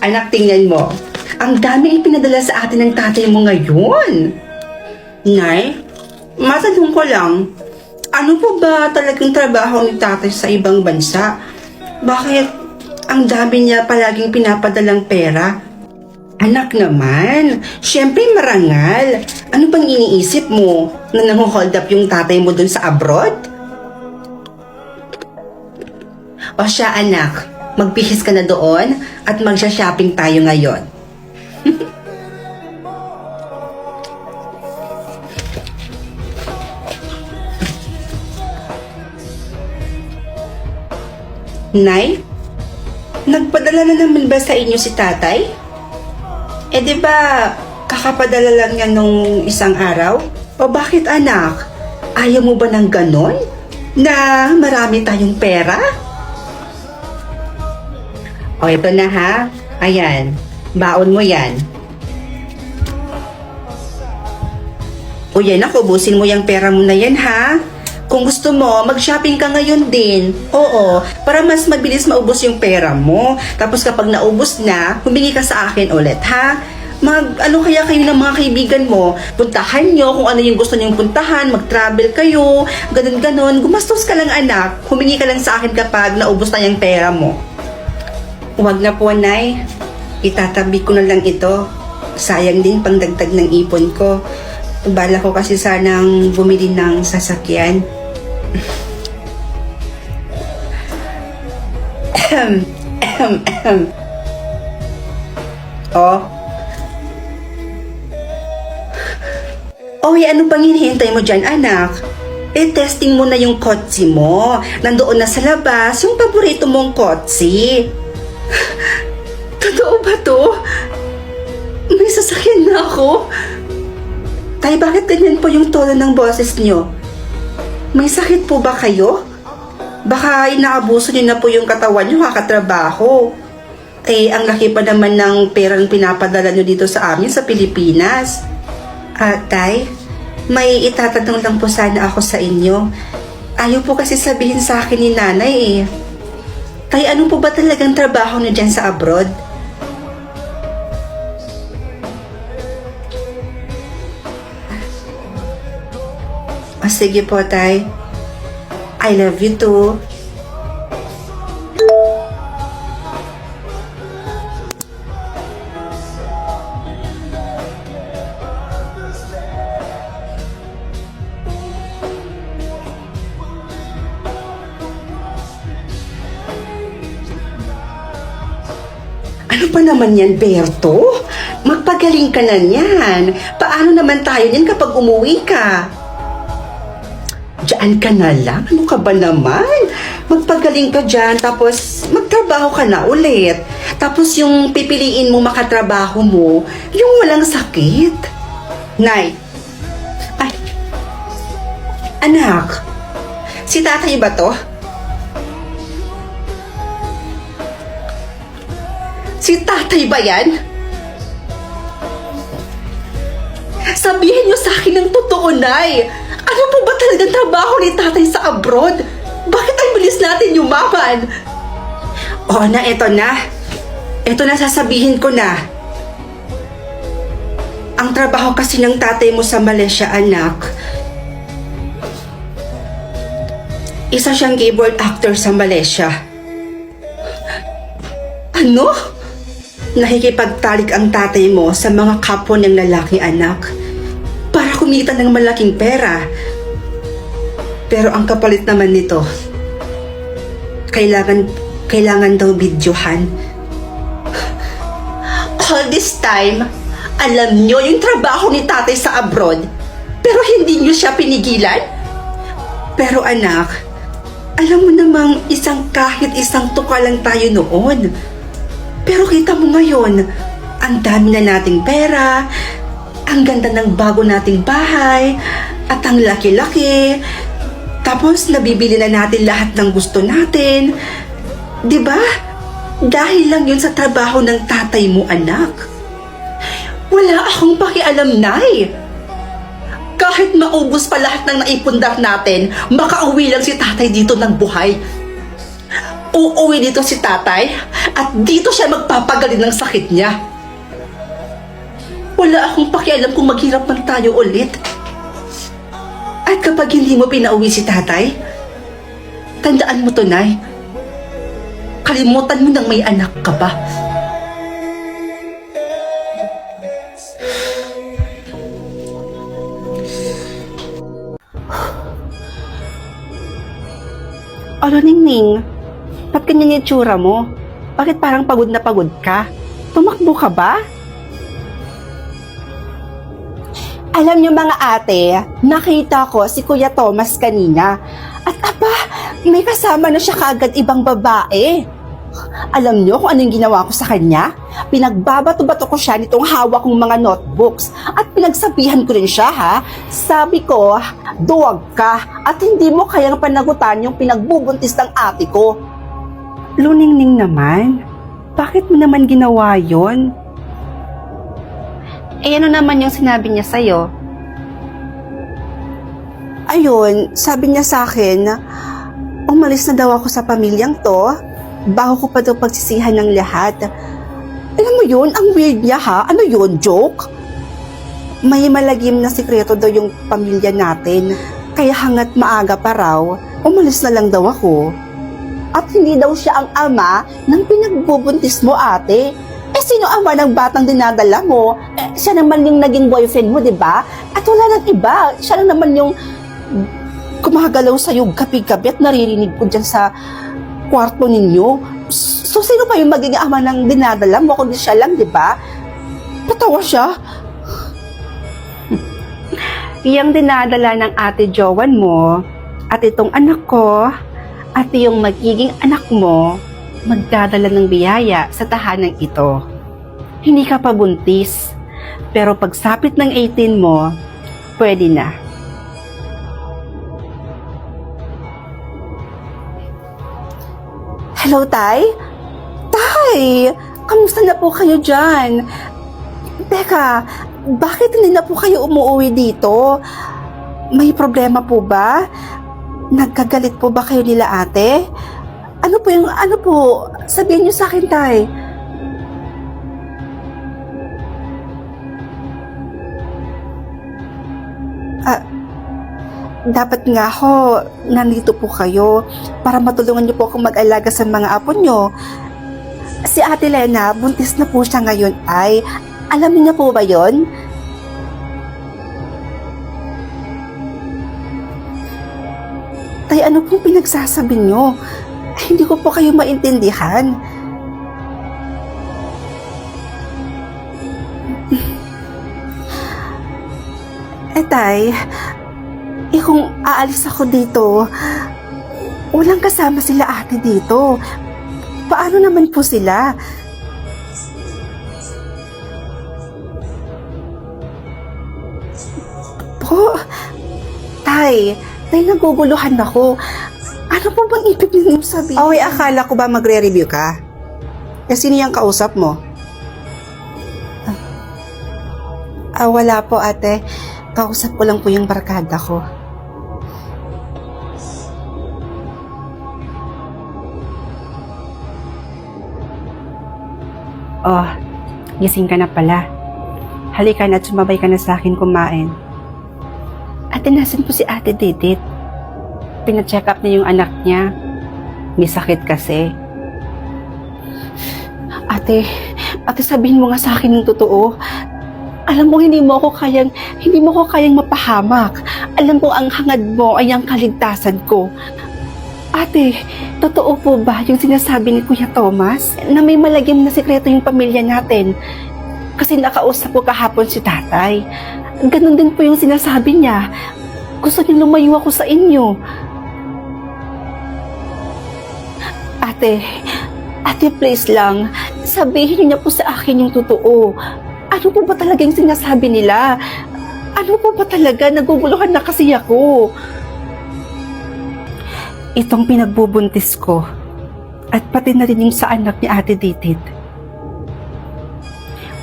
Anak, tingnan mo. Ang dami ipinadala sa atin ng tatay mo ngayon. Nay, matanong ko lang, ano po ba talagang trabaho ni tatay sa ibang bansa? Bakit ang dami niya palaging pinapadalang pera? Anak naman, syempre marangal. Ano bang iniisip mo na nang-hold up yung tatay mo dun sa abroad? O siya anak, magbihis ka na doon at magsha-shopping tayo ngayon. Nay, nagpadala na naman ba sa inyo si tatay? Di ba kakapadala lang niya nung isang araw? O bakit anak? Ayaw mo ba ng ganon? Na marami tayong pera? O ito na ha. Ayan, baon mo yan. O yan ako, ubusin mo yung pera mo na yan ha. Kung gusto mo, mag-shopping ka ngayon din. Oo, para mas mabilis maubos yung pera mo. Tapos kapag naubos na, humingi ka sa akin ulit, ha? Ano kaya kayo ng mga kaibigan mo? Puntahan nyo kung ano yung gusto nyong puntahan, mag-travel kayo, ganun-ganon. Gumastos ka lang anak, humingi ka lang sa akin kapag naubos na yung pera mo. Huwag na po, Nay. Itatabi ko na lang ito. Sayang din pangdagdag ng ipon ko. Bala ko kasi sanang bumili ng sasakyan. Oh. Oy, ano pang hinihintay mo dyan, anak? Testing mo na yung kotse mo. Nandoon na sa labas yung paborito mong kotse. Totoo ba to? May sasakyan na ako? Tay, bakit ganyan po yung tono ng boses nyo? May sakit po ba kayo? Baka inaabuso nyo na po yung katawan nyo kakatrabaho. Ang laki pa naman ng perang pinapadala nyo dito sa amin sa Pilipinas. Tay, may itatanong lang po sana ako sa inyo. Ayaw po kasi sabihin sa akin ni nanay eh. Tay, ano po ba talagang trabaho nyo dyan sa abroad? Sige po, tay. I love you too. Ano pa naman yan, Berto? Magpagaling ka na yan. Paano naman tayo yan kapag umuwi ka? Diyan ka na lang? Ano ka ba naman? Magpagaling ka dyan, tapos magtrabaho ka na ulit. Tapos yung pipiliin mo makatrabaho mo, yung walang sakit. Nay, ay, anak, si tatay ba to? Si tatay ba yan? Sabihin niyo sa akin ng totoo, Nay. Ano po ba talagang trabaho ni tatay sa abroad? Bakit ang bilis natin yumaman? Oo na, eto na. Eto na, sasabihin ko na. Ang trabaho kasi ng tatay mo sa Malaysia, anak. Isa siyang keyboard actor sa Malaysia. Ano? Nakikipagtalik ang tatay mo sa mga kapwa ng lalaki, anak. Para kumita ng malaking pera. Pero ang kapalit naman nito, kailangan daw videohan. All this time, alam nyo yung trabaho ni tatay sa abroad, pero hindi nyo siya pinigilan? Pero anak, alam mo namang kahit isang tuka lang tayo noon. Pero kita mo ngayon, ang dami na nating pera, ang ganda ng bago nating bahay, at ang laki-laki. Tapos nabibili na natin lahat ng gusto natin. 'Di ba? Dahil lang yun sa trabaho ng tatay mo, anak. Wala akong pakialam, Nay. Kahit maubos pa lahat ng naipundar natin, makauwi lang si tatay dito ng buhay. Uuwi dito si tatay at dito siya magpapagaling ng sakit niya. Wala akong pakialam kung maghirap man tayo ulit. At kapag hindi mo pinauwi si tatay, tandaan mo to, Nay. Kalimutan mo nang may anak ka pa. Ano, Ningning? Ba't ganyan yung itsura mo? Bakit parang pagod na pagod ka? Tumakbo ka ba? Alam niyo mga ate, nakita ko si Kuya Thomas kanina. At aba, may kasama na siya kaagad ibang babae. Alam niyo kung anong ginawa ko sa kanya? Pinagbabato-bato ko siya nitong hawak kong mga notebooks. At pinagsabihan ko rin siya ha. Sabi ko, duwag ka at hindi mo kayang panagutan yung pinagbubuntis ng ate ko. Luningning naman, bakit mo naman ginawa yon? Eh ano naman yung sinabi niya sa'yo? Ayun, sabi niya sa akin, umalis na daw ako sa pamilyang to, bago ko pa daw pagsisihan ng lahat. Alam mo yun, ang weird niya ha, ano yun, joke? May malagim na sikreto daw yung pamilya natin, kaya hangat maaga pa raw, umalis na lang daw ako. At hindi daw siya ang ama ng pinagbubuntis mo, ate. Eh, sino ama ng batang dinadala mo? Eh, siya naman yung naging boyfriend mo, di ba? At wala nang iba. Siya lang naman yung gumagalaw sa'yo gabi-gabi at naririnig ko dyan sa kwarto ninyo. So, sino pa yung maging ama ng dinadala mo? Kundi siya lang, di ba? Patawa siya. Iyang dinadala ng ate Jowan mo at itong anak ko at yung magiging anak mo magdadala ng biyaya sa tahanang ito. Hindi ka pa buntis, pero pagsapit ng 18 mo, pwede na. Hello, Tay? Tay! Kamusta na po kayo dyan? Teka, bakit hindi na po kayo umuwi dito? May problema po ba? Nagkagalit po ba kayo nila ate? Ano po? Sabihin niyo sa akin, Tay. Dapat nga ho, nandito po kayo para matulungan niyo po akong mag-alaga sa mga apo niyo. Si Ate Lena, buntis na po siya ngayon ay. Alam niyo po ba yon? Tay, ano pong pinagsasabi niyo? Hindi ko po kayo maintindihan. Tay, kung aalis ako dito, walang kasama sila ate dito. Paano naman po sila? Po, Tay, naguguluhan ako. Ano po bang ibig niyo sabihin? Okay, akala ko ba magre-review ka? Sino yung kausap mo? Wala po ate. Kausap ko lang po yung barkada ko. Oh, gising ka na pala. Halika na at sumabay ka na sa akin kumain. Ate, nasan po si Ate Didit? Pina-check up niya yung anak niya. May sakit kasi. Ate, sabihin mo nga sa akin yung totoo. Alam mo, hindi mo ko kayang mapahamak. Alam ko ang hangad mo ay ang kaligtasan ko. Ate, totoo po ba yung sinasabi ni Kuya Thomas na may malagim na sikreto yung pamilya natin? Kasi nakausap ko kahapon si tatay. Ganon din po yung sinasabi niya. Gusto niya lumayo ako sa inyo. Ate, please lang, sabihin niyo po sa akin yung totoo. Ano po ba talaga yung sinasabi nila? Ano po ba talaga? Naguguluhan na kasi ako. Itong pinagbubuntis ko at pati na rin yung sa anak ni Ate Didit.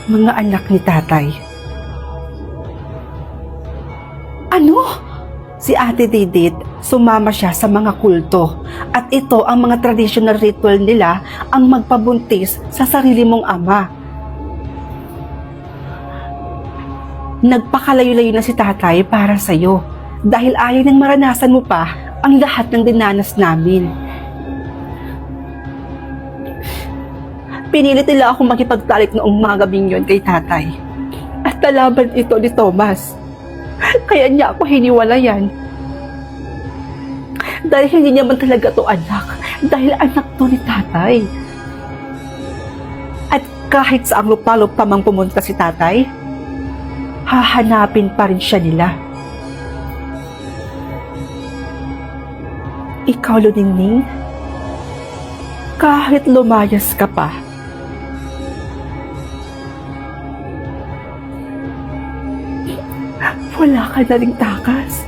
Mga anak ni tatay. Ano? Si Ate Didit, sumama siya sa mga kulto At ito ang mga traditional ritual nila ang magpabuntis sa sarili mong ama. Nagpakalayo-layo na si tatay para sa'yo dahil ayaw nang maranasan mo pa ang lahat ng dinanas namin. Pinilit nila akong makipagtalik noong mga gabing yun kay tatay. At nalaban ito ni Thomas. Kaya niya ako hiniwalayan. Dahil hindi niya man talaga to anak. Dahil anak to ni tatay. At kahit sa ang lupalop pa mang pumunta si tatay, hahanapin pa rin siya nila. Ikaw, Luningning, kahit lumayas ka pa, wala ka na ring takas.